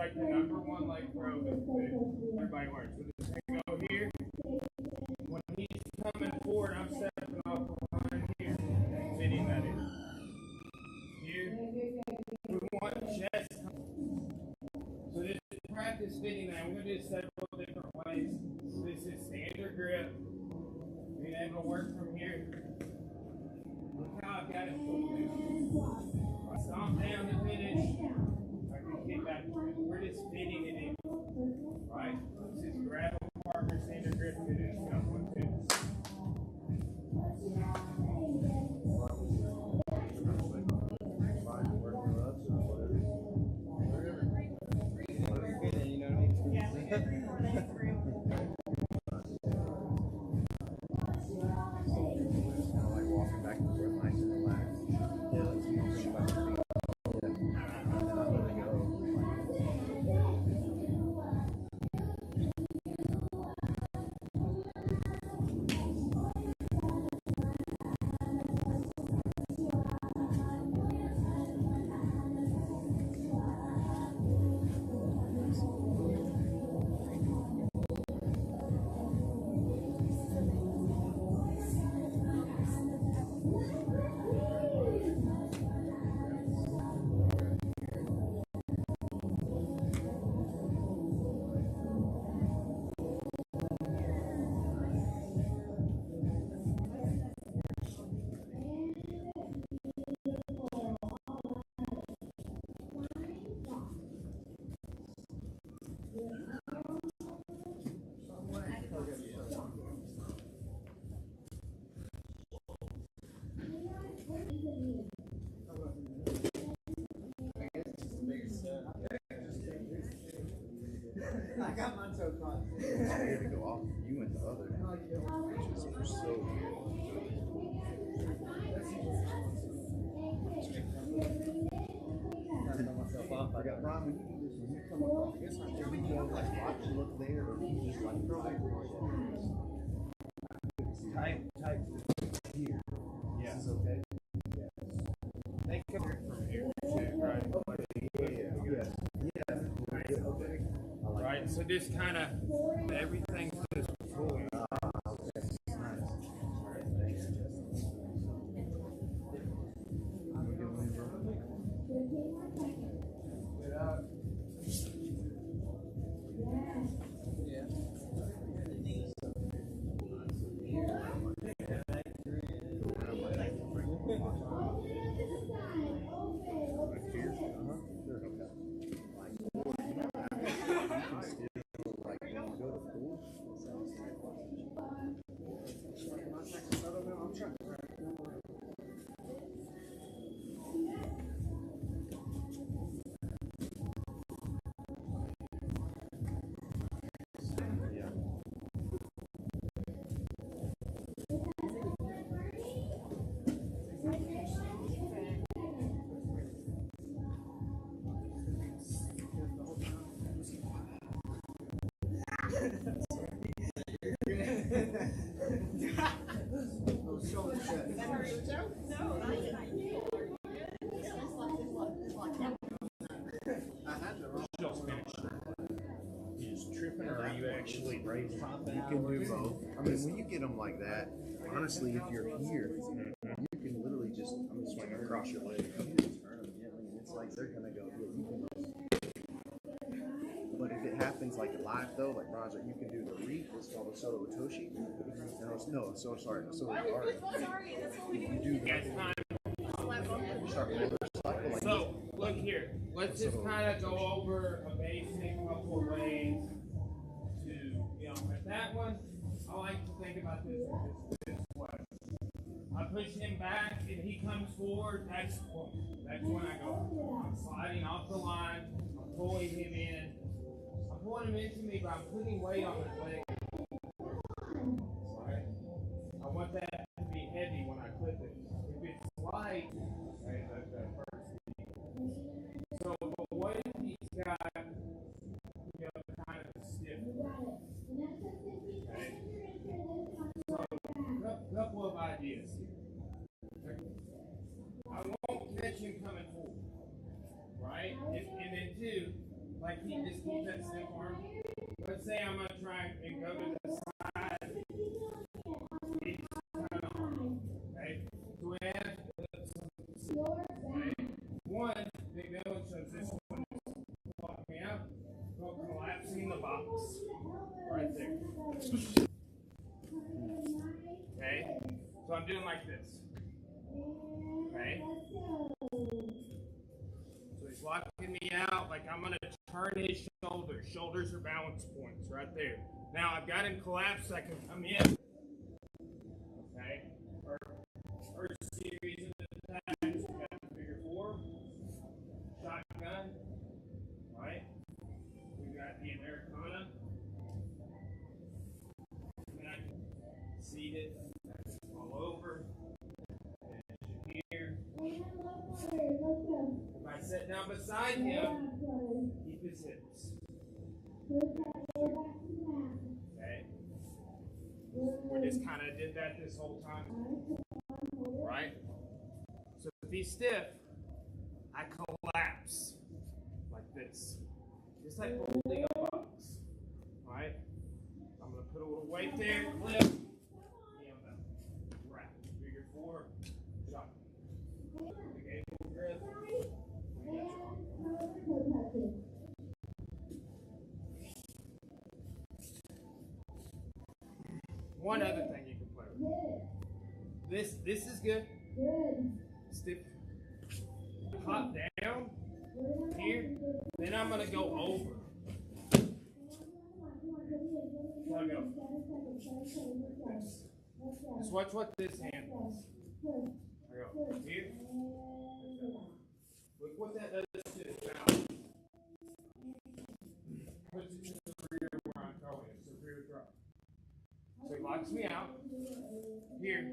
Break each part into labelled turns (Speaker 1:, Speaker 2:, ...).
Speaker 1: like the number one leg throw that everybody learns. So just go here. When he's coming forward, I'm stepping off the line here, fitting that in. Here, we want chest. So just practice fitting that. We're going to do several different ways. This is standard grip. Being able to work from here. Look how I've got it. Stomp down to finish. I can kick back. We're just fitting it in. Right? This is grab a partner, standard grip, finish. One, two.
Speaker 2: I got my toe caught.
Speaker 3: I had to go off. You went the other. Which is so weird. I got Brian, when you come up, I guess I should go like watch you look there, or you just like throw it. Tight here.
Speaker 1: Yeah.
Speaker 3: This is okay.
Speaker 1: They come from here too, right?
Speaker 3: Yeah. Okay.
Speaker 1: Right, so just kind of everything just pulling.
Speaker 3: Actually raised. You can do both. I mean, when you get them like that, honestly, if you're here, you can literally just, I'm just swing across your leg. You just turn them gently, and it's like they're gonna go. Yeah, you can. But if it happens like live though, like Roger, you can do the reef. It's called O-Soto Otoshi. No, so sorry. So you do the.
Speaker 1: So look here. Let's just kind of go over a basic couple of ways. With that one, I like to think about this way. I push him back and he comes forward. That's when I go. I'm sliding off the line. I'm pulling him in. I'm pulling him into me, but I'm putting weight on his leg. Right? I want that to be heavy when I clip it. If it's light, okay, that's that first thing. So, but what if he's got, kind of stiff? Okay. So, a couple of ideas here. I won't catch him coming forward, right? And then two, like he arm. Let's say I'm going to try and go to the side. Each kind of arm. Okay? So we have one big nose shows this one is block me out. Go collapsing the box. Right there. Okay? So I'm doing like this. Okay? So he's locking me out like I'm going to turn his shoulders. Shoulders are balance points right there. Now I've got him collapsed. I can come in. Okay? First series of attacks. We got figure 4. Shotgun. Right? We got the Americana. And I can seat it all over. And here. If I sit down beside him, keep his hips. Okay? We just kind of did that this whole time. Right? So if he's stiff, I collapse like this. Just like holding a box. Right? I'm going to put a little weight there, flip, and wrap. Figure 4, shot. Big ankle grip. One other thing you can play with. This is good. Stiff. Hop down here. Then I'm gonna go over. So I go. Just watch what this hand does. I go here. Look what that does to his balance. Puts it to the rear where I'm going. It's the rear drop. So he locks me out. Here,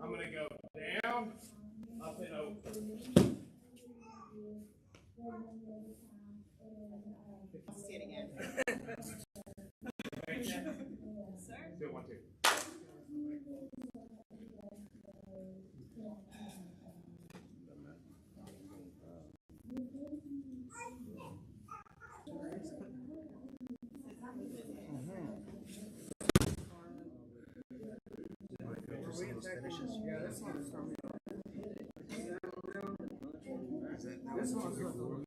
Speaker 1: I'm going to go down, up and over.
Speaker 2: Sitting in. Sir?
Speaker 1: Do it 1, 2.
Speaker 3: Yeah, this one's from
Speaker 1: This one's from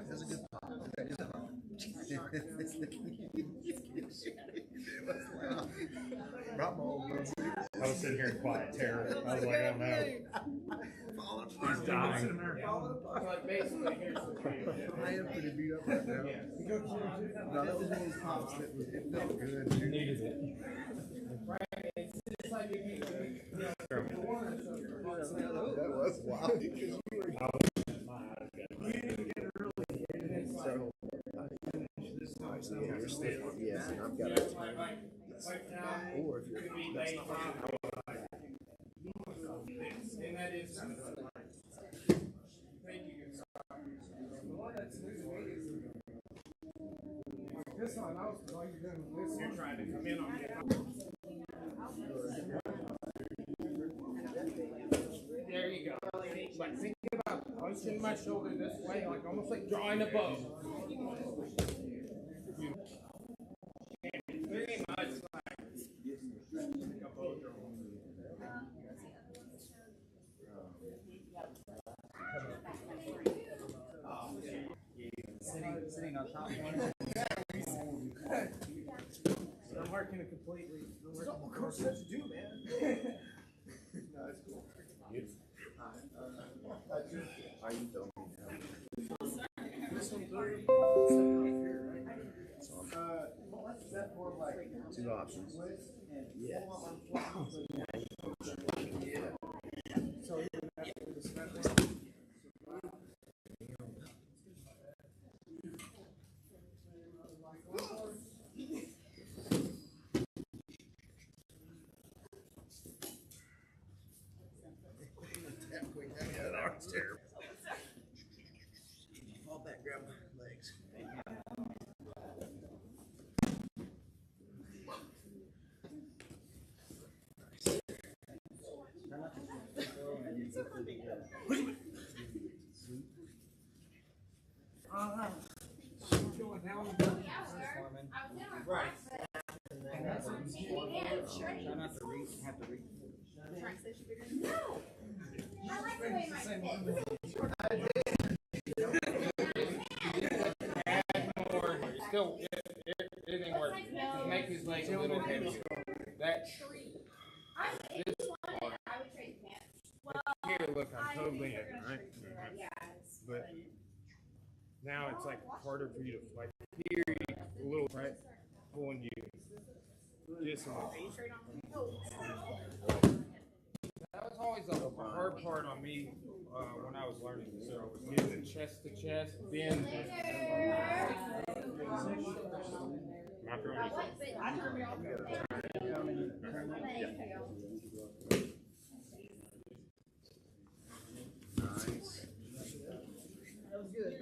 Speaker 3: That's a good pop. Brought my old brother.
Speaker 4: I was sitting here in quiet terror. I was like, oh no. He's dying.
Speaker 1: Like basically, here's the thing.
Speaker 3: I am pretty beat up right now. No, that was one of those pops that was, it felt good.
Speaker 4: You needed it.
Speaker 1: Right? It's just like if you
Speaker 3: That was wild. Because you were
Speaker 4: My eyes got
Speaker 3: you didn't get really hit it. So I finished this time. So yeah, you're stiff. Yes, and I've got it. Or if you're
Speaker 1: and that is kind of the line. Thank you. The one that's new to me is this one. I was like, you're trying to come in on me. There you go. Like think about punching my shoulder this way, like almost like drawing a bow. Very much like a bow draw.
Speaker 2: Sitting on top one.
Speaker 1: I'm working a completely.
Speaker 3: of course, that's what you do, man. No, it's cool. Are you filming now? This one through. What's that for? Like 2 options. Yes. So even after the snap. Fall back, grab my legs. Nice. you have to read.
Speaker 2: Translation bigger.
Speaker 5: No. I like the way my
Speaker 1: Add more. Still, it didn't work. Just make his legs a little heavier. That this part.
Speaker 5: I would trade pants.
Speaker 1: Here, look, I'm totally in, right?
Speaker 5: Yeah.
Speaker 1: But now it's like harder for you to like here, a little right, pulling you. Just that was always the hard part on me when I was learning. So getting the chest to chest, then.
Speaker 3: Nice.
Speaker 2: That was good.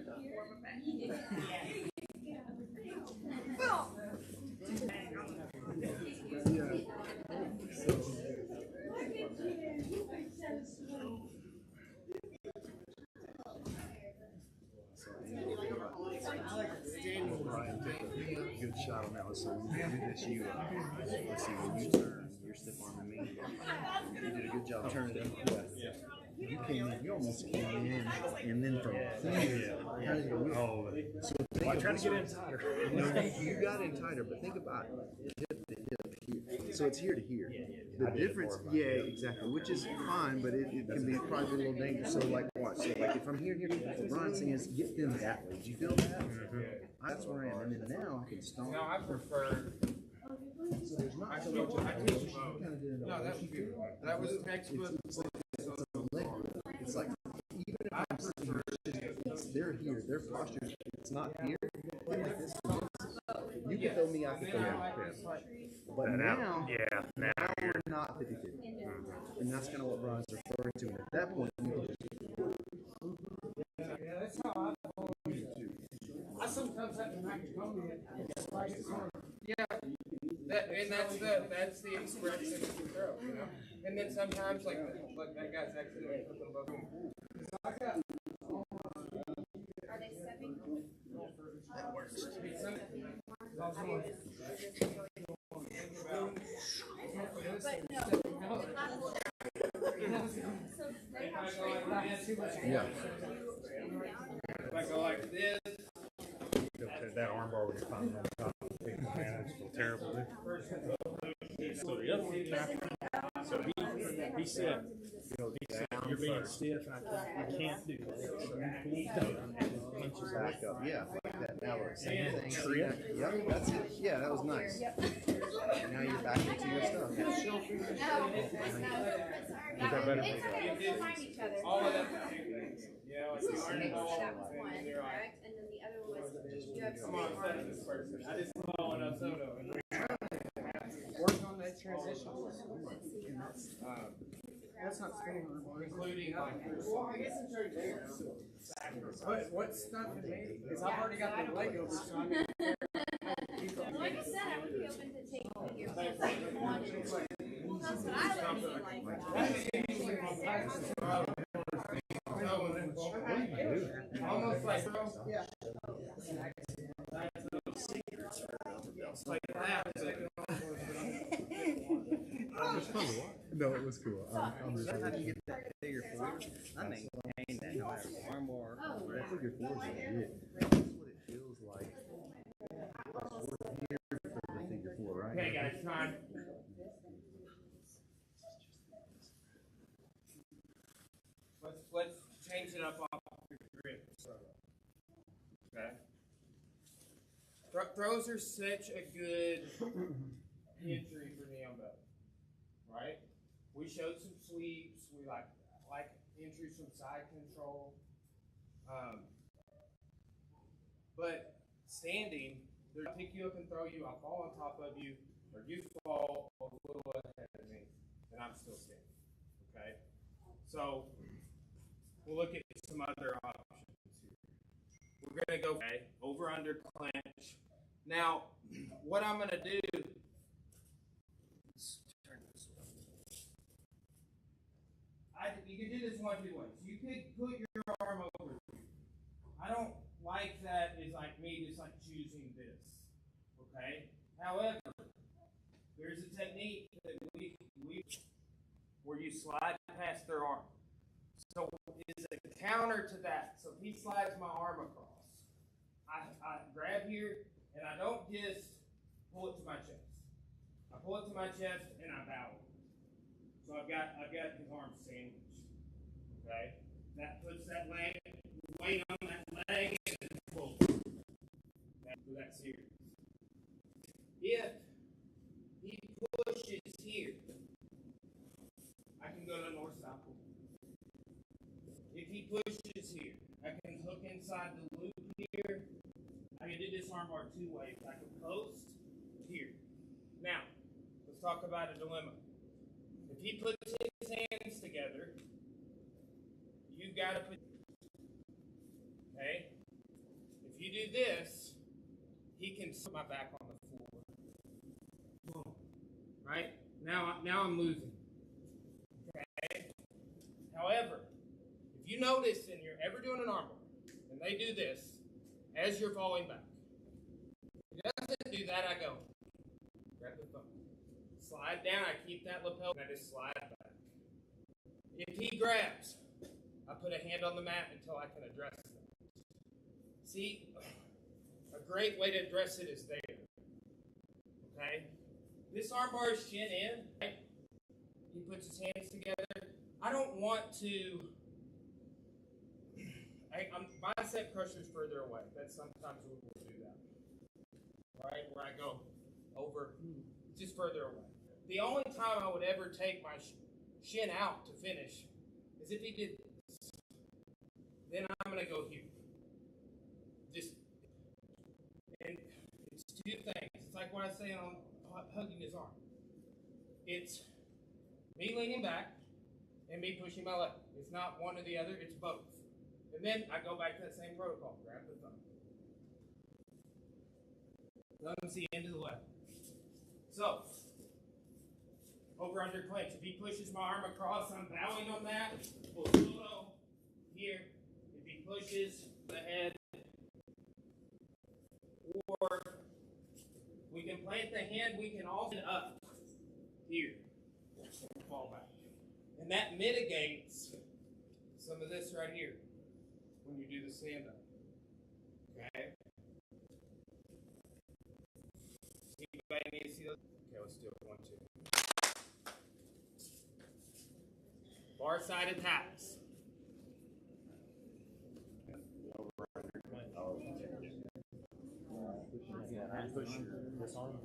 Speaker 3: Good shot on that one. So you do this, you let's see, when you turn, you're stiff arming me. You did a good job turning it. Yeah. You came in, you almost came in, and then from here, so
Speaker 4: I tried to get in tighter.
Speaker 3: you got in tighter, but think about hip to hip here. So it's here to here. The difference, yeah, exactly, which is fine, but it can be probably a little dangerous. So like watch, so like if I'm here, what Brian's saying is get them that way. Do you feel that? That's where I am, and then now I can stomp.
Speaker 1: No, I prefer.
Speaker 3: So there's not
Speaker 1: I
Speaker 3: so
Speaker 1: teach
Speaker 3: much.
Speaker 1: both.
Speaker 3: You kind of did it
Speaker 1: No, that was good. That was textbook.
Speaker 3: It's like even if I'm sitting here, they're here, their posture, it's not here. Like this, you can throw me, I can throw you. But now,
Speaker 4: now
Speaker 3: we're not 50-50. And that's kind of what Brian's referring to. And at that point, you can just.
Speaker 1: Yeah, that's how I sometimes have to make yeah, that's the expression of the throw, you know. And then sometimes like that guy's actually flipping above him.
Speaker 5: Are they stepping?
Speaker 1: That works.
Speaker 3: Yeah.
Speaker 1: If I go like this.
Speaker 4: That arm bar was fine on top. Man, it's so terrible. So the other one, so he said, you're being stiff, and I can't do that. So you pull down and punches
Speaker 3: Back up. Yeah, like that. Now look. Same thing.
Speaker 4: Tree.
Speaker 3: Yep, that's it. Yeah, that was nice. And now you're back into your stuff.
Speaker 4: Was that better?
Speaker 5: It's okay, we'll find each other.
Speaker 1: All of that. Yeah, like the
Speaker 5: Okay,
Speaker 1: arm ball,
Speaker 5: that was
Speaker 1: and
Speaker 5: one,
Speaker 1: then you're like,
Speaker 5: correct? And then the other one was you have
Speaker 1: come on, study this person. I just saw an O-Soto.
Speaker 2: Work on that transition. That's not spinning on the board.
Speaker 1: Including like
Speaker 2: What stuff is me? Because I've already got the leg over, so I mean.
Speaker 5: Like I said, I would be open to taking your one. That's what I would be like.
Speaker 1: almost like
Speaker 2: Yeah.
Speaker 1: like that.
Speaker 3: No, it was cool.
Speaker 2: Sometimes you get that figure four. I maintain that no matter arm bar.
Speaker 3: That figure four is legit. That's what it feels like. We're here for the figure four, right?
Speaker 1: Okay, guys, time. Let's change it up off the grip. Okay. Throws are such a good entry for knee on belly, right? We showed some sweeps. We like entries from side control. But standing, they'll pick you up and throw you. I'll fall on top of you, or you fall a little ahead of me, and I'm still standing. Okay. So we'll look at some other options here. We're gonna go over under clench. Now, what I'm gonna do. Let's turn this way. You can do this one of two ways. You could put your arm over. I don't like that. Is like me just like choosing this. Okay. However, there's a technique that we where you slide past their arm. So is a counter to that. So if he slides my arm across, I grab here and I don't just pull it to my chest. I pull it to my chest and I bow it. So I've got his arm sandwiched. Okay? That puts that leg, weight on that leg, and then pull. That's serious. If he pushes here, I can go to north south. If he pushes here, I can hook inside the loop here. I can do this armbar two ways. I can post here. Now, let's talk about a dilemma. If he puts his hands together, you've got to put. Okay? If you do this, he can put my back on the floor. Boom. Right? Now I'm losing. Okay? However, if you notice and you're ever doing an armbar, and they do this as you're falling back, if he doesn't do that, I go, grab the phone. Slide down, I keep that lapel, and I just slide back. If he grabs, I put a hand on the mat until I can address it. See, a great way to address it is there. Okay? This armbar is chin in. Right? He puts his hands together. I don't want to. Bicep crusher's further away. That's sometimes we will do that. Right? Where I go over, just further away. The only time I would ever take my shin out to finish is if he did this. Then I'm going to go here. And it's two things. It's like what I say on hugging his arm. It's me leaning back and me pushing my leg. It's not one or the other, it's both. And then I go back to that same protocol. Grab the thumb. Thumb's the end of the leg. So, over under clinch. If he pushes my arm across, I'm bowing on that. O-Soto here. If he pushes the head, or we can plant the hand, we can also up here. Fall back. And that mitigates some of this right here when you do the stand up. Okay? Anybody need to see those? Okay, let's do it. 1, 2. Far side attacks.
Speaker 4: Push this arm.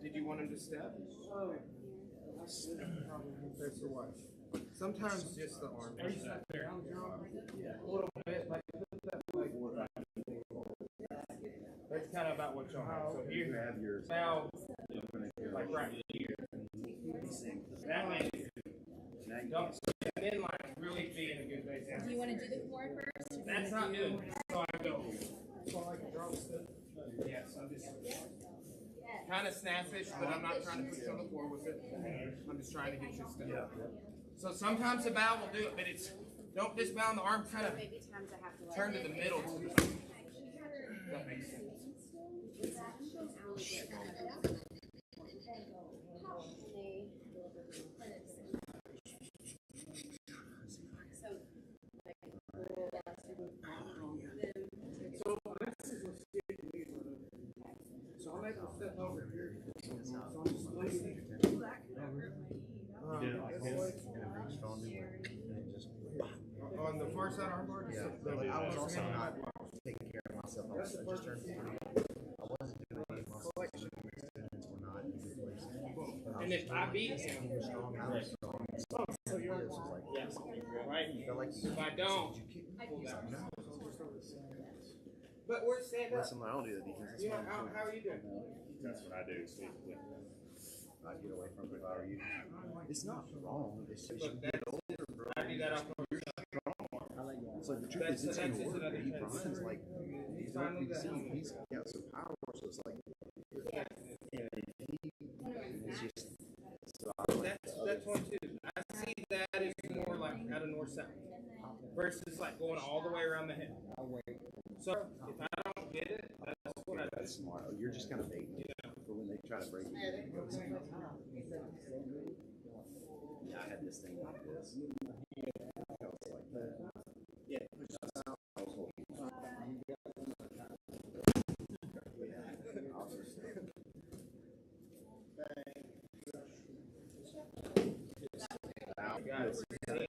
Speaker 1: Did you want him to step? That's for what? Sometimes just the arm. A little bit, like put that leg. That's kind of about what you'll have. So here, now, like right here. That way, don't and then like really be in a good base.
Speaker 5: Do you want to do the core first?
Speaker 1: That's not doing it. So I go. So I can draw the. Yes, I'm just kind of snappish, but I'm not trying to put you on the floor with it. I'm just trying to get you step. So sometimes the bow will do it, but it's don't disbound the arm, kind of turn to the middle. That makes sense. So I'm able to step over here. So I'm just looking. On the far side armbar?
Speaker 3: Yeah, but I was also not taking care of myself. I just turned 40. I wasn't doing any muscle movements were not in good place.
Speaker 1: And if I beat him,
Speaker 3: he was strong, I was strong. So you're like,
Speaker 1: yes, right?
Speaker 3: Like
Speaker 1: if I don't, pull that. But we're standing up.
Speaker 3: Listen, I don't do the defense.
Speaker 1: You know, how are you doing?
Speaker 4: That's what I do. So
Speaker 3: I get away from it. How are you? It's not wrong. It's just you
Speaker 1: get older, bro. I do that off of your
Speaker 3: So the truth is, it's going to work. He runs like he's on PC. He's got some power, so it's like, and it's just. So
Speaker 1: that's one too. I see that as more like out of north south versus like going all the way around the head. So if I don't
Speaker 3: that's smart. Oh, you're just kind of baiting it for when they try to break it. Yeah, I had this thing like this. I was like that. Yeah, push this out. Guys, leg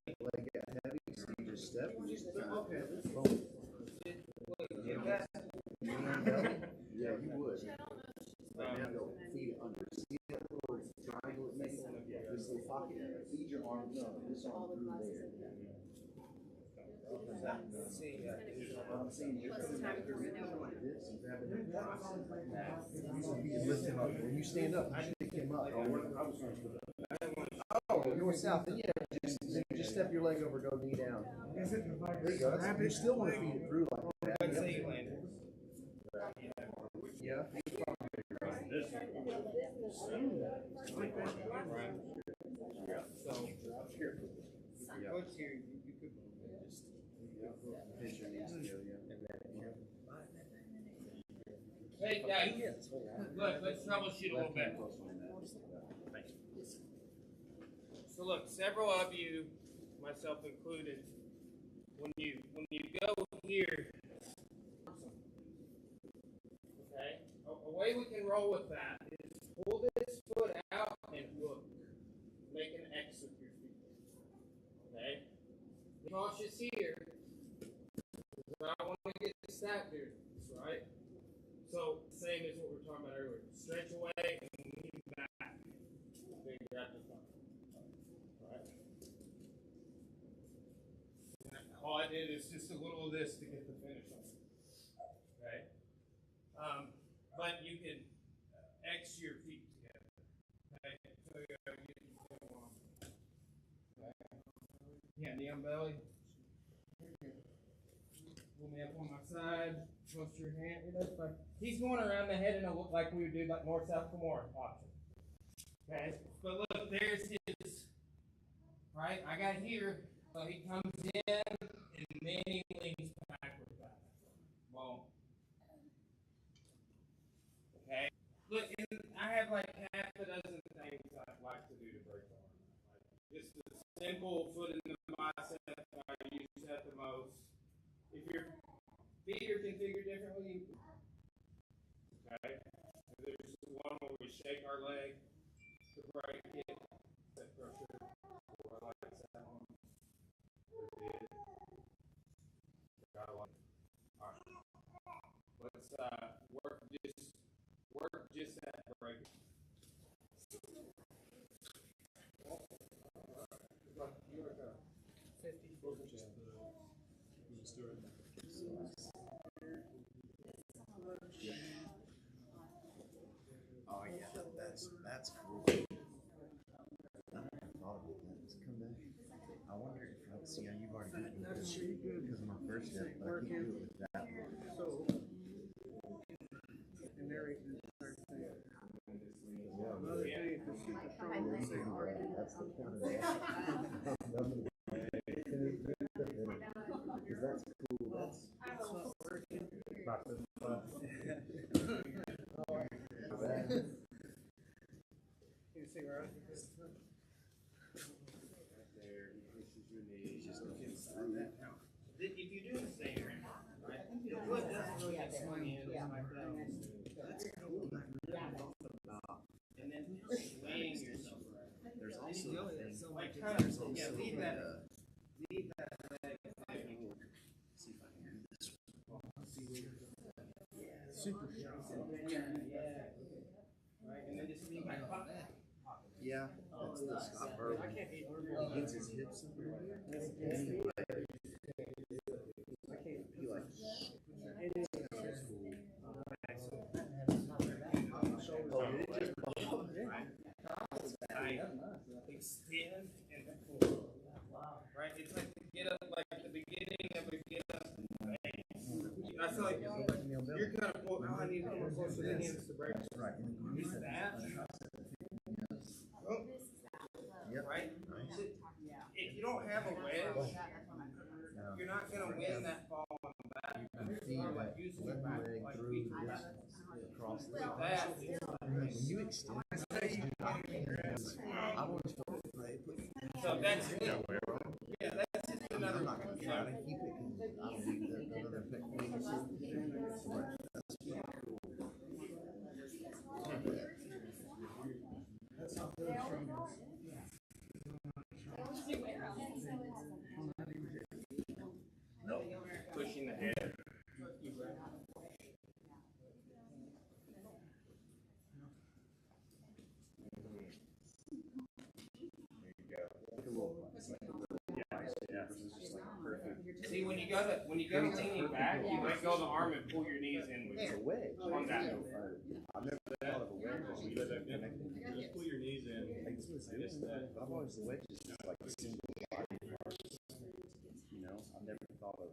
Speaker 3: get heavy, so you just step and just boom. Yeah, you would. Right now, go feed it under. See that little triangle it makes? This little pocket. Feed your arm, this arm through there. I'm saying you're going like this and grab it. You lift him up. When you stand up, you pick him up. Oh, north south. Then just step your leg over, go knee down. There you go. You still want to feed it through like that.
Speaker 1: Let's say you landed.
Speaker 3: Yeah.
Speaker 1: Coach here, you could just
Speaker 3: Pinch your knees together, yeah.
Speaker 1: Hey guys, look, let's troubleshoot a little bit. So look, several of you, myself included, when you go here, okay, a way we can roll with that is pull this foot out and hook. Make an X with your feet. Okay? Be cautious here. I don't want to get stacked here, right? So, same as what we were talking about earlier. Stretch away and lean back. Then grab the thumb. Right? And all I did is just a little of this to get the finish on it. Okay? But you can X your feet together. Okay? So you gotta get your foot on. Okay? Yeah, knee on belly. Pull me up on my side. Trust your hand. Like he's going around the head and it'll look like we would do like north south Kimura option. Okay? But look, there's his right? I got here. So he comes in and then he leans backward back. Boom. Okay? Look, and I have like half a dozen things I'd like to do to break the arm. Like just a simple foot in the bicep I use at the most. If your feet are configured differently, okay? There's one where we shake our leg to break it. Set pressure. Relax that one. Got one. All right. Let's work just that break.
Speaker 3: Oh yeah, that's cool. I never thought about that. Let's come back. I wonder if I see how you've already done this because my first step, but I can't do it with that one.
Speaker 2: So, and there is the third thing. Another thing for super strong.
Speaker 3: That's the kind of because that's cool. That's
Speaker 2: not working. You see where I
Speaker 1: There, he pushes your knee. Just inside that. Now, if you do the same, right? The foot doesn't really get swung in like that.
Speaker 3: that's cool.
Speaker 1: And then swaying yourself around.
Speaker 3: There's also the thing.
Speaker 1: Like kind of, yeah, leave that leg.
Speaker 3: See if I can do this.
Speaker 1: Super strong. Yeah. Right, and then just leave my pop.
Speaker 3: Yeah, that's the Scott Burrow. He gets his hips up there. Anyway, I can't be like.
Speaker 1: Extend and pull. Right? It's like to get up, like at the beginning of a get up phase. I feel like you're kind of pulling. I need to pull closer than him to break.
Speaker 3: Right.
Speaker 1: Use that. Oh.
Speaker 3: Yep.
Speaker 1: Right? If you don't have a wedge, you're not going to win that ball on the back.
Speaker 3: You can feed that left leg through this across the top.
Speaker 1: That
Speaker 3: When you extend it, I always felt like
Speaker 1: so that's it.
Speaker 3: I'm
Speaker 1: That's just another.
Speaker 3: not going to try to keep it because I don't need another technique. But that's pretty cool.
Speaker 1: Pushing the head. See, when you go to leaning back, you let go of the arm and pull your knees in with
Speaker 3: It's a
Speaker 1: you.
Speaker 3: wedge.
Speaker 1: On that.
Speaker 3: I've never thought of a wedge.
Speaker 4: Just pull your knees in.
Speaker 3: I've always the wedge is just like a single body part. You know, I've never thought of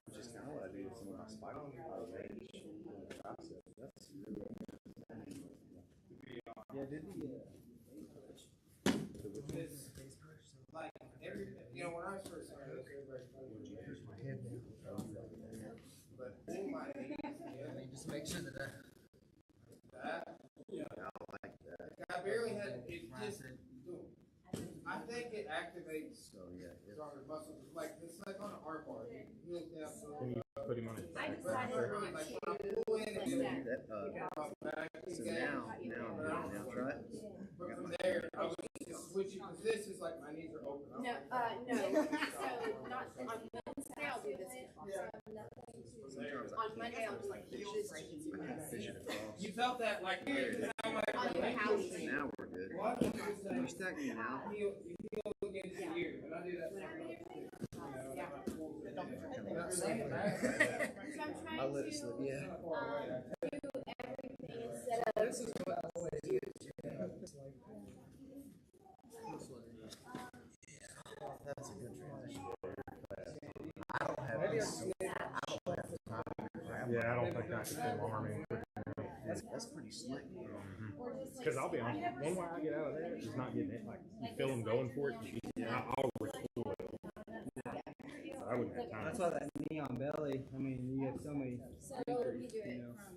Speaker 3: which is kind of what I do with some of my spinal range tricep. That's really yeah, did
Speaker 1: Like when I was first started, everybody
Speaker 3: push my head down.
Speaker 1: but pull my knees in.
Speaker 3: Just make sure that
Speaker 1: That.
Speaker 3: I like that.
Speaker 1: I barely had it. Just. I think it activates
Speaker 3: So yeah,
Speaker 1: stronger muscles. Like it's like on an arm bar. You look down.
Speaker 4: Can you put him on his
Speaker 5: I
Speaker 4: back?
Speaker 5: decided
Speaker 1: Really, like when I pull in and
Speaker 3: that, so now try it.
Speaker 1: But from there, I was just switching because this is like my knees are open.
Speaker 5: No, no. So not on Wednesday I'll do this. On Monday I'll just like push this.
Speaker 3: Fish it across.
Speaker 1: You felt that like here.
Speaker 5: On the house.
Speaker 3: Now we're good.
Speaker 1: What?
Speaker 3: We're stacking now.
Speaker 1: You feel against the ear, and I do that.
Speaker 5: So I'm trying
Speaker 3: I'll let it slip.
Speaker 5: to
Speaker 3: Yeah.
Speaker 5: do everything instead of
Speaker 3: That's a good transition. I don't have this.
Speaker 4: Yeah, I don't think I can pull arm in quick.
Speaker 3: That's pretty slick.
Speaker 4: Because I'll be honest, one way I get out of there is not getting it. Like, you feel them going for it, I'll recoil. I wouldn't have time.
Speaker 2: That's why that knee on belly. I mean, you get so many.
Speaker 5: so you do it
Speaker 2: You know.
Speaker 5: from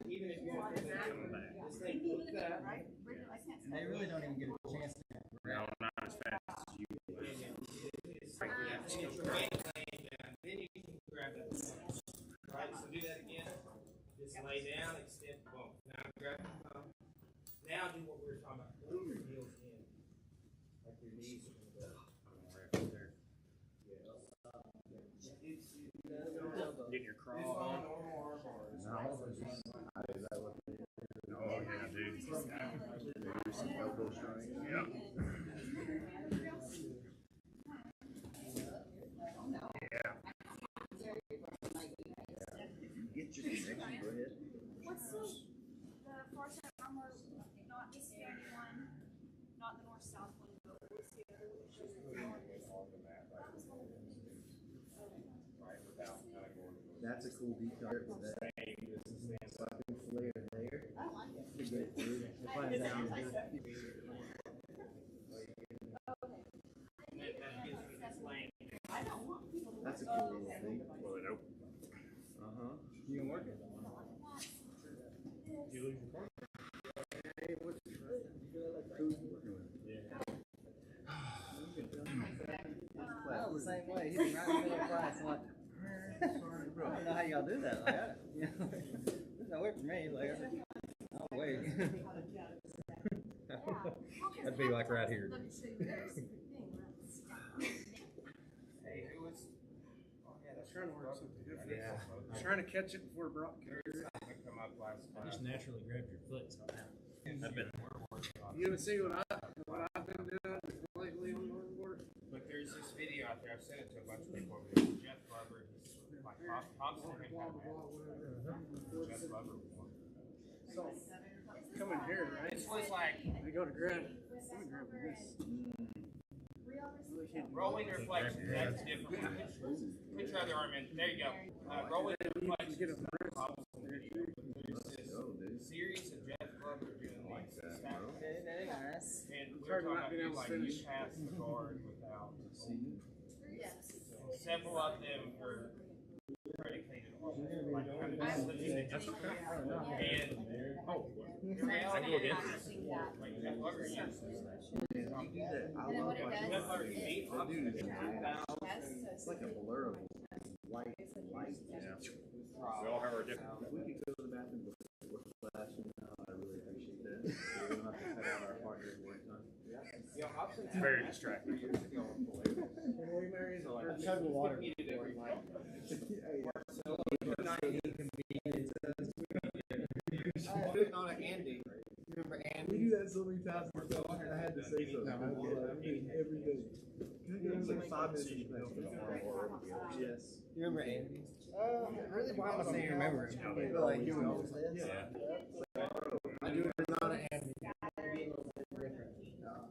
Speaker 1: Even if you want to just think look that.
Speaker 2: And they really don't even get a chance to.
Speaker 4: No, not as fast as you would.
Speaker 1: It's like you have to get your weight laying down. Then you can grab that. Right, so do that again. Just lay down, extend, boom. Now grab your thumb. Now do what we were talking about. Pull your heels in. Like your knees are going to go.
Speaker 4: Get your crawl.
Speaker 1: It's on normal arm bars.
Speaker 4: Oh, yeah, dude.
Speaker 3: Some elbow strength.
Speaker 4: Yeah. Yeah.
Speaker 3: Get your connection. Go ahead.
Speaker 5: what's the Forca armor, not the standing one, not the north-south one, but what's the other one?
Speaker 3: That's a cool detail. That slapping flare there. To get it through. If I'm down, that's a cool little thing.
Speaker 4: Well, it open.
Speaker 2: You can work it.
Speaker 4: You lose your car?
Speaker 3: Hey, who's working with?
Speaker 4: Yeah.
Speaker 2: Well, the same way. He's right in the middle of class. I'm like, I don't know how y'all do that. Like, there's no way for me. Like, I'll wait. That'd be like right here.
Speaker 1: Hey, who was?
Speaker 2: Trying to work something different.
Speaker 4: Yeah.
Speaker 2: Trying to catch it before Brock
Speaker 1: Come up last class.
Speaker 6: naturally grabbed your foot somehow.
Speaker 4: I've been.
Speaker 2: You haven't seen what I've been doing lately on the board?
Speaker 1: But there's this video out there. I've sent it to a bunch of people. There's Jeff Glover. He's like Hobson and Jeff Glover was one.
Speaker 2: So, coming here, right?
Speaker 1: This was like
Speaker 2: I go to grab. I'm gonna grab this.
Speaker 1: rolling or flexing. That's different. Put your other arm in. There you go. Rolling or flexing.
Speaker 3: Oh, dude.
Speaker 1: There's this series of Jeff Glover doing these they're talking about you, like you pass the guard without. Several of them are predicated on like kind of just lifting the
Speaker 4: That's okay.
Speaker 1: and the reality is, like that bugger you that bugger you eat
Speaker 3: That dude is it's like a blur of light.
Speaker 4: Yeah. We all have our different.
Speaker 3: If we could go to the bathroom before class, I really appreciate that. So we don't have to cut out our partner at one time.
Speaker 4: It's very distracting.
Speaker 2: Chug of water.
Speaker 1: on an Andy. Remember
Speaker 3: We
Speaker 1: Andy?
Speaker 3: do that so many times. I had to say something. Every day. It's like 5 minutes. Yes.
Speaker 2: You remember Andy?
Speaker 1: Really, why am I saying remember him?
Speaker 2: But like you know,
Speaker 4: Yeah.
Speaker 1: I do it not an Andy.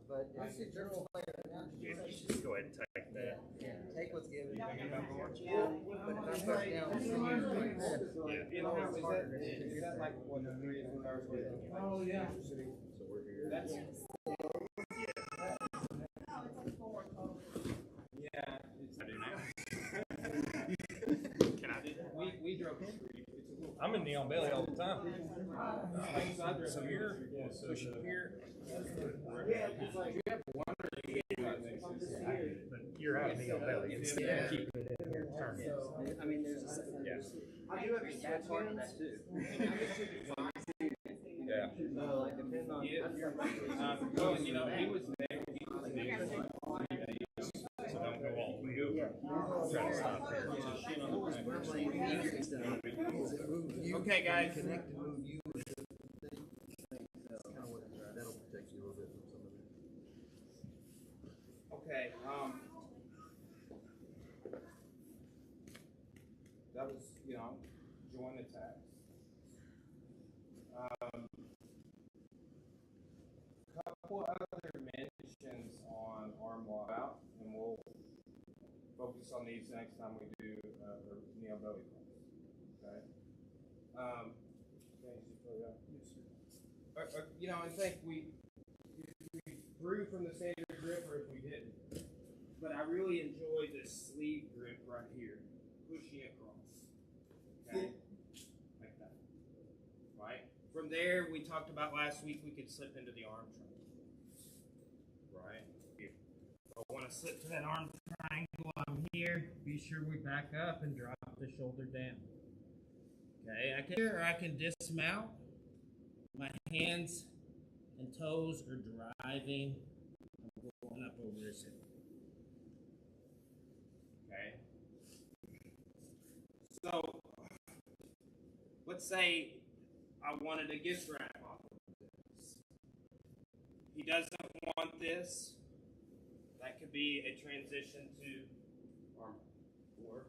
Speaker 2: but it's a general player.
Speaker 4: Yeah, just go ahead and type that.
Speaker 2: Take what's given. But if I start down, it's like this.
Speaker 1: You know, is that like what the 3 is when I was with? Oh, yeah.
Speaker 3: So we're here.
Speaker 1: That's, yeah.
Speaker 4: I do now. Can I do that?
Speaker 1: We drove the street. It's a little.
Speaker 4: I'm in Neon Belly all the time.
Speaker 1: So here, push it here. Yeah, it's like you have one or the
Speaker 4: But you're out of Neon Belly. Instead
Speaker 1: Yeah.
Speaker 4: of keeping it in here, turn it.
Speaker 2: I mean, there's a
Speaker 1: I do understand
Speaker 2: that's part of that too.
Speaker 4: Yeah.
Speaker 2: So like depending on
Speaker 1: well, you know, he was there.
Speaker 4: So don't go all the way over. Try to stop there.
Speaker 1: Okay, guys.
Speaker 3: Connect and move you with the thing. That's kind of what that'll protect you a little bit from some of it.
Speaker 1: Okay, that was, you know, joint attacks. Couple other mentions on arm lockout, and we'll focus on these next time we do the neo belly class. Okay. You know, I think we grew from the standard grip, or if we didn't. But I really enjoy this sleeve grip right here, pushing across. Okay, like that. Right. From there, we talked about last week. We could slip into the arm triangle. Right. If I want to slip to that arm triangle, I'm here. Be sure we back up and drop the shoulder down. Okay, I can dismount. My hands and toes are driving. I'm going up over this hip. Okay. So, let's say I wanted a gift wrap off of this. He doesn't want this. That could be a transition to arm or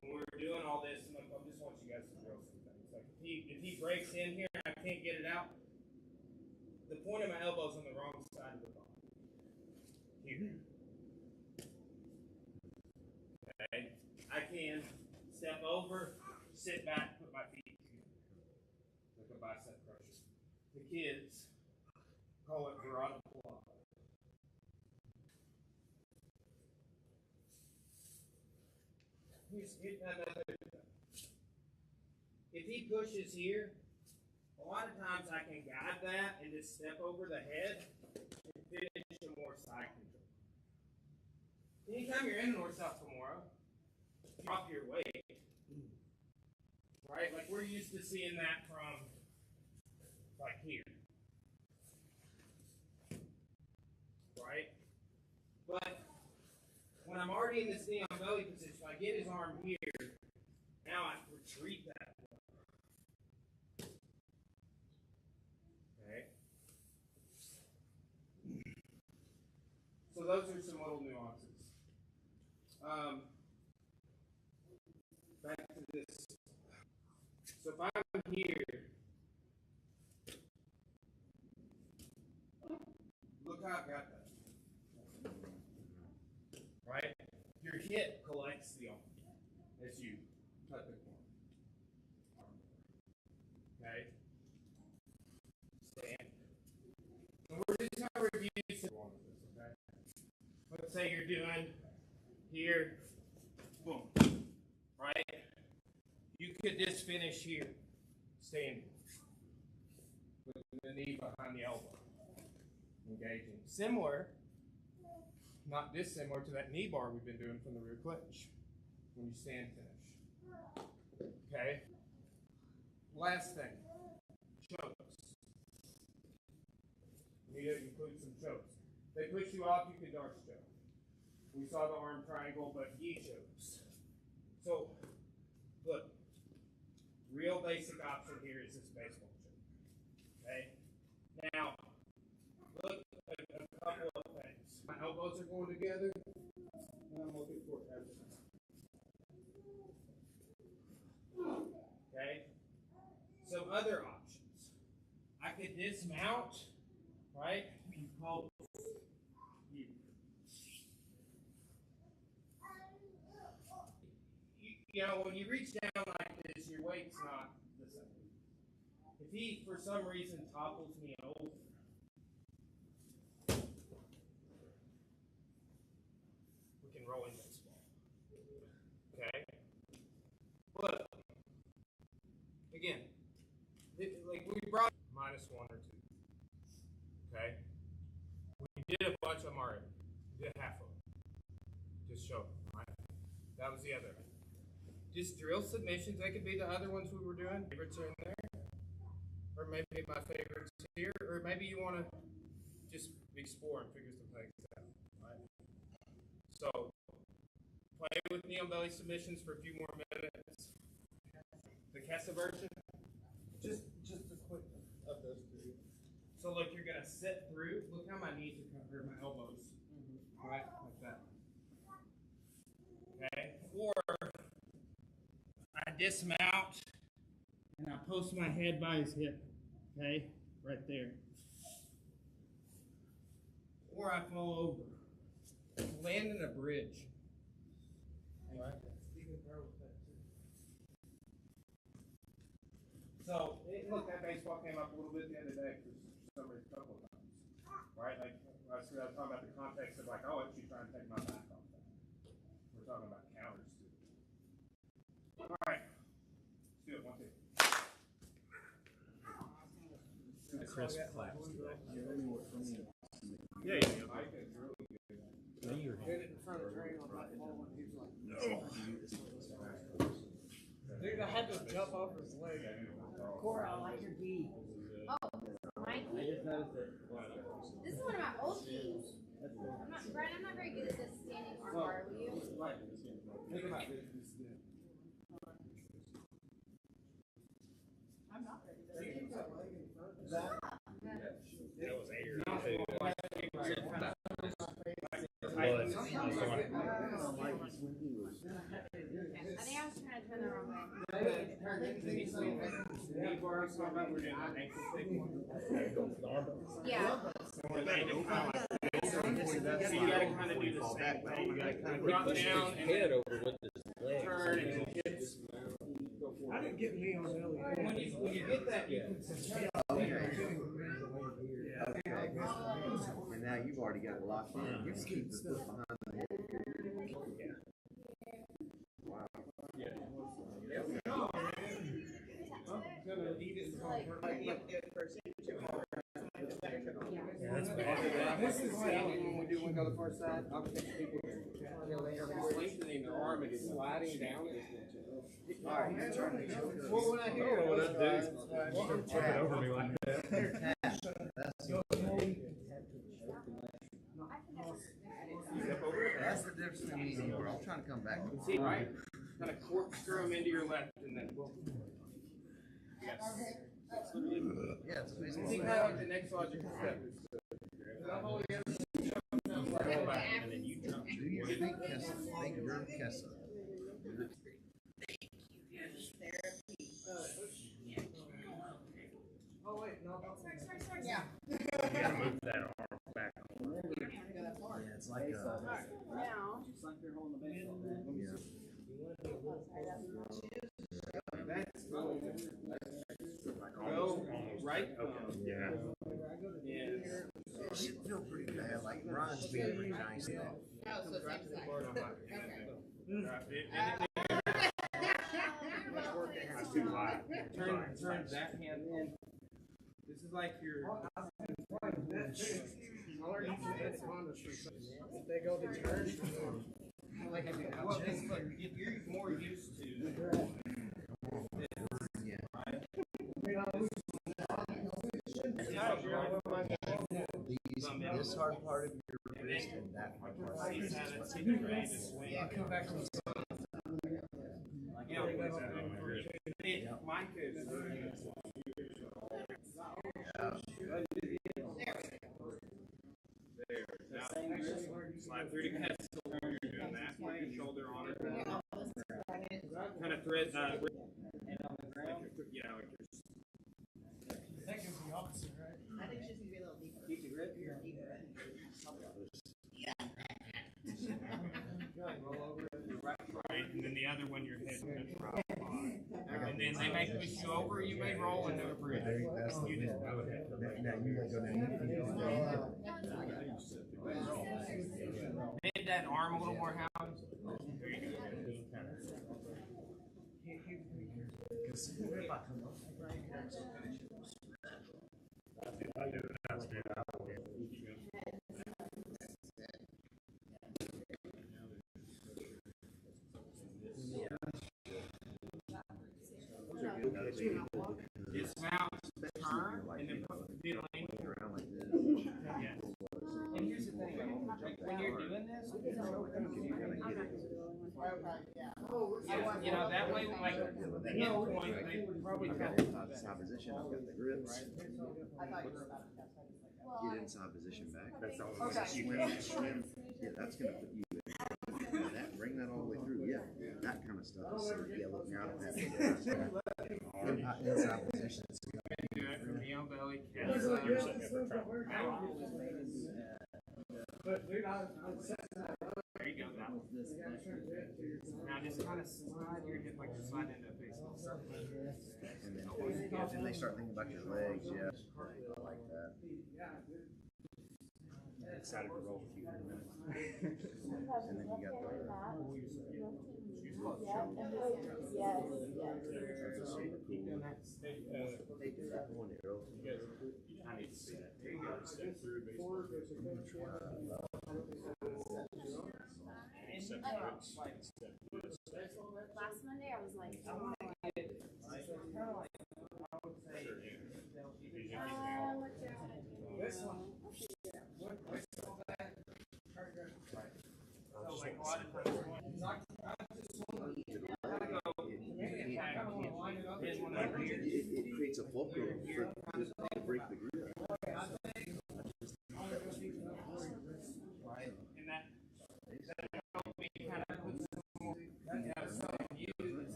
Speaker 1: when we're doing all this, I just want you guys to drill some things. Like if he breaks in here and I can't get it out, the point of my elbow is on the wrong side of the body. Here. Okay. I can step over, sit back, put my feet together. Like a bicep crusher. The kids call it vertical block. Here's another thing. If he pushes here, a lot of times I can guide that and just step over the head and finish a more side control. Anytime you're in north-south tomorrow, drop your weight. Right? Like we're used to seeing that from like here. Right? But when I'm already in this knee on belly position, I get his arm here. Now I retreat that. Okay. So those are some little nuances. Back to this. So if I'm here, look how I've got that. Right? Your hip collects the arm as you cut the corner. Okay? say you're doing here, boom, right? You could just finish here, standing, with the knee behind the elbow, engaging. Similar, not dissimilar to that knee bar we've been doing from the rear clinch when you stand finish. Okay? Last thing, chokes. You need to include some chokes. They push you off, you can dart choke. We saw the arm triangle, but gi chokes. So, look, real basic option here is this baseball choke. Okay? Now, look at a couple of things. My elbows are going together, and I'm looking for everything. Okay? Some other options. I could dismount, right? You call you know, when you reach down like this, your weight's not the same. If he, for some reason, topples me over, we can roll in baseball. Okay? But, again, like we brought -1 or 2. Okay? We did a bunch of them already. We did half of them. Just show them, right? That was the other. Just drill submissions. They could be the other ones we were doing. Favorites are in there. Or maybe my favorites here. Or maybe you want to just explore and figure some things out. Right? So, play with me on belly submissions for a few more minutes. The Kessa version. Just a quick of those two. So look, you're going to sit through. Look how my knees are covering my elbows. Right? Like that. Okay? Or I dismount and I post my head by his hip. Okay? Right there. Or I fall over. Land in a bridge. Right? So, look, that baseball came up a little bit the other day for some reason, a couple of times. Right? Like, I was talking about the context of like, oh, it's you trying to take my back off that. We're talking about counters too. All right. Let's do it. 1, 2.
Speaker 6: The crisp claps today.
Speaker 4: Yeah, yeah.
Speaker 1: Dude, I had to jump off his leg.
Speaker 2: Cora, I like your gi.
Speaker 5: Oh, my
Speaker 2: I
Speaker 5: key?
Speaker 2: just noticed it.
Speaker 5: This is one of my old keys. Brian, I'm not very good at this standing arm bar. Will you?
Speaker 1: Think about this.
Speaker 5: I'm not very good.
Speaker 4: That was air.
Speaker 5: I think I was trying to turn the wrong way. Yeah.
Speaker 1: So you gotta kind of do the same thing. You gotta kind of drop down and
Speaker 6: Head over with his legs.
Speaker 1: turn and hits. I didn't get me on belly. When you get that, you can
Speaker 3: And now you've already got it locked in. You can keep the foot behind the head. Wow.
Speaker 1: This is when we do one go the far side. I'll take people lengthening the arm and sliding down. All right, well, when I hear
Speaker 4: What I do? Flip it over me like that.
Speaker 3: That's the difference between me and you. I'm trying to come back.
Speaker 1: See, right? Kind of corkscrew them into your left and then. Yes.
Speaker 3: Yeah, it's amazing.
Speaker 1: See, kind of like the next logical step is
Speaker 4: And then you jump.
Speaker 3: Do you think Kessa? Think you're Kessa.
Speaker 1: Oh, wait, no.
Speaker 5: Sorry. Yeah.
Speaker 4: You gotta move that arm back.
Speaker 3: Yeah, it's like
Speaker 5: Now.
Speaker 2: Just like they're holding the baseball bat.
Speaker 3: yeah.
Speaker 1: That's go right.
Speaker 4: Yeah.
Speaker 1: Yes.
Speaker 3: It should feel pretty bad. Like Ron's being pretty nice.
Speaker 7: Oh, so same side.
Speaker 4: That's too high.
Speaker 1: Turn that hand in. This is like your.
Speaker 3: If they go to turn,
Speaker 1: Well, if you're more used to.
Speaker 3: this hard part of your wrist and that hard part.
Speaker 1: Come back to the Mike is. There. Now, slide through the pestle. You're doing that. Put your shoulder on it. Kind of thread. Yeah, like
Speaker 7: I think it's just gonna be a little deeper.
Speaker 2: Keep the grip here.
Speaker 7: Deeper.
Speaker 1: right, and then the other one your head will drop on. And then they may push you over, you may roll into a bridge. You didn't know that.
Speaker 3: Now you might go down.
Speaker 1: Bend that arm a little more, Howard. There you go.
Speaker 4: I do that.
Speaker 1: Dismount, turn, and then put the middle ankle around like this. Yes. And here's the thing, when you're doing this, you know, that way, like, the end point, they would probably tell you.
Speaker 3: Side position, I've got the grips. Get inside position back.
Speaker 4: That's all.
Speaker 3: Swim. Yeah, that's gonna put you in. That, bring that all the way through. Yeah, that kind of stuff. So, yeah, look, now I don't have to inside position.
Speaker 1: Do it from heel belly,
Speaker 4: You're setting up for trouble.
Speaker 1: There you go. Now just kind of slide your hip like you're sliding into a baseball.
Speaker 3: And then they start thinking about your legs. Yeah, like that.
Speaker 4: I'm excited to roll with you in a minute.
Speaker 3: And then you got the
Speaker 4: I need to see that. There you go. Step through baseball. Step through.
Speaker 5: Last Monday, I was like,
Speaker 3: it creates a fulcrum to break the groove.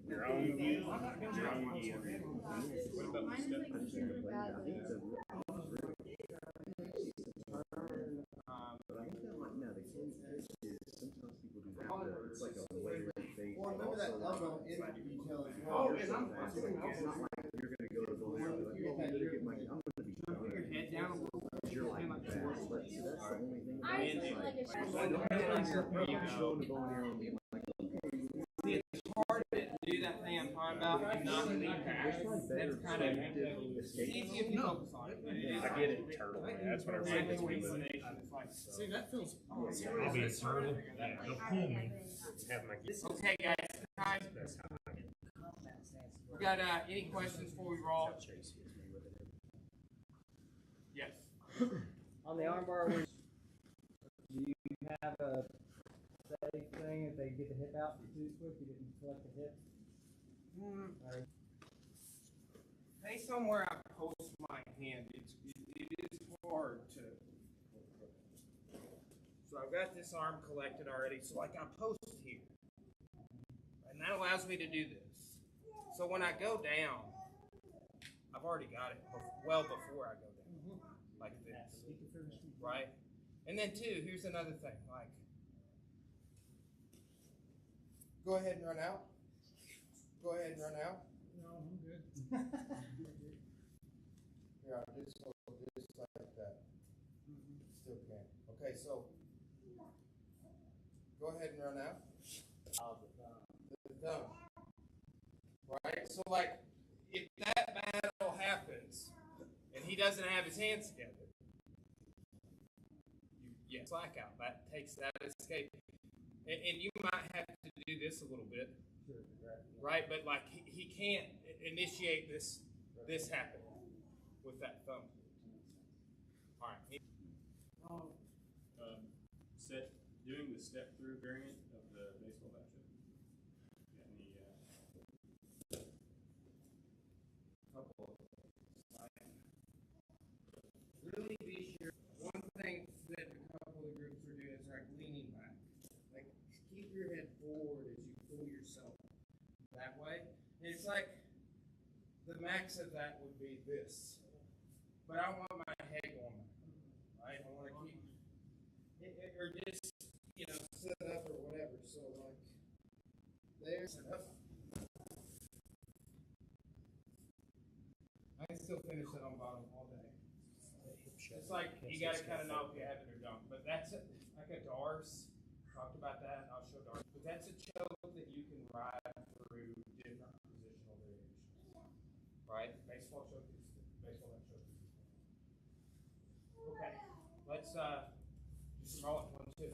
Speaker 4: Your own view. Your own view. What about the step?
Speaker 3: It's like a way phase.
Speaker 2: Remember that elbow in detail as well.
Speaker 3: It's not like you're gonna go to the I'm gonna be
Speaker 1: Put your head down a little bit.
Speaker 3: you're like that. That's the only thing.
Speaker 5: I feel like it's just
Speaker 1: It's hard to do that thing I'm talking about and not lean back. That's kind of it's easy if you focus on it.
Speaker 4: I get it internally. That's what I really gets me moving.
Speaker 1: See, that feels
Speaker 4: I'll be internal. Yeah, they'll pull me. Have my
Speaker 1: okay, guys. Time.
Speaker 4: That's how I get.
Speaker 1: We got any questions before we roll? Yes.
Speaker 2: On the armbar, do you have a safe thing if they get the hip out too quick? You didn't select the hip?
Speaker 1: Based on where I post my hand, it is hard to. So I've got this arm collected already. So like I post here, and that allows me to do this. So when I go down, I've already got it well before I go down, like this, right? And then too, here's another thing, like, go ahead and run out, go ahead and run out.
Speaker 7: No, I'm good.
Speaker 1: Here, I'll just like that. Still can. Okay, so go ahead and run out. The thumb. Right? So, like, if that battle happens and he doesn't have his hands together, you slack out. That takes that escape. And you might have to do this a little bit. Right? But, like, he can't initiate this happening with that thumb. All right.
Speaker 4: Doing the step through variant of the baseball bat shot. Got any
Speaker 1: Couple of really be sure. One thing that a couple of groups are doing is like leaning back. Like keep your head forward as you pull yourself that way. And it's like the max of that would be this. But I want my head going back. Right? I want to keep it, or just sit up or whatever. So like there, sit up. I can still finish it on bottom all day. It's like you got to kind of know if you have it or don't. But that's it. Like a Dars. Talked about that. I'll show Dars. But that's a choke that you can ride through different positional variations. Right? Baseball choke is baseball that choke is. Okay. Let's do some rolling. 1, 2.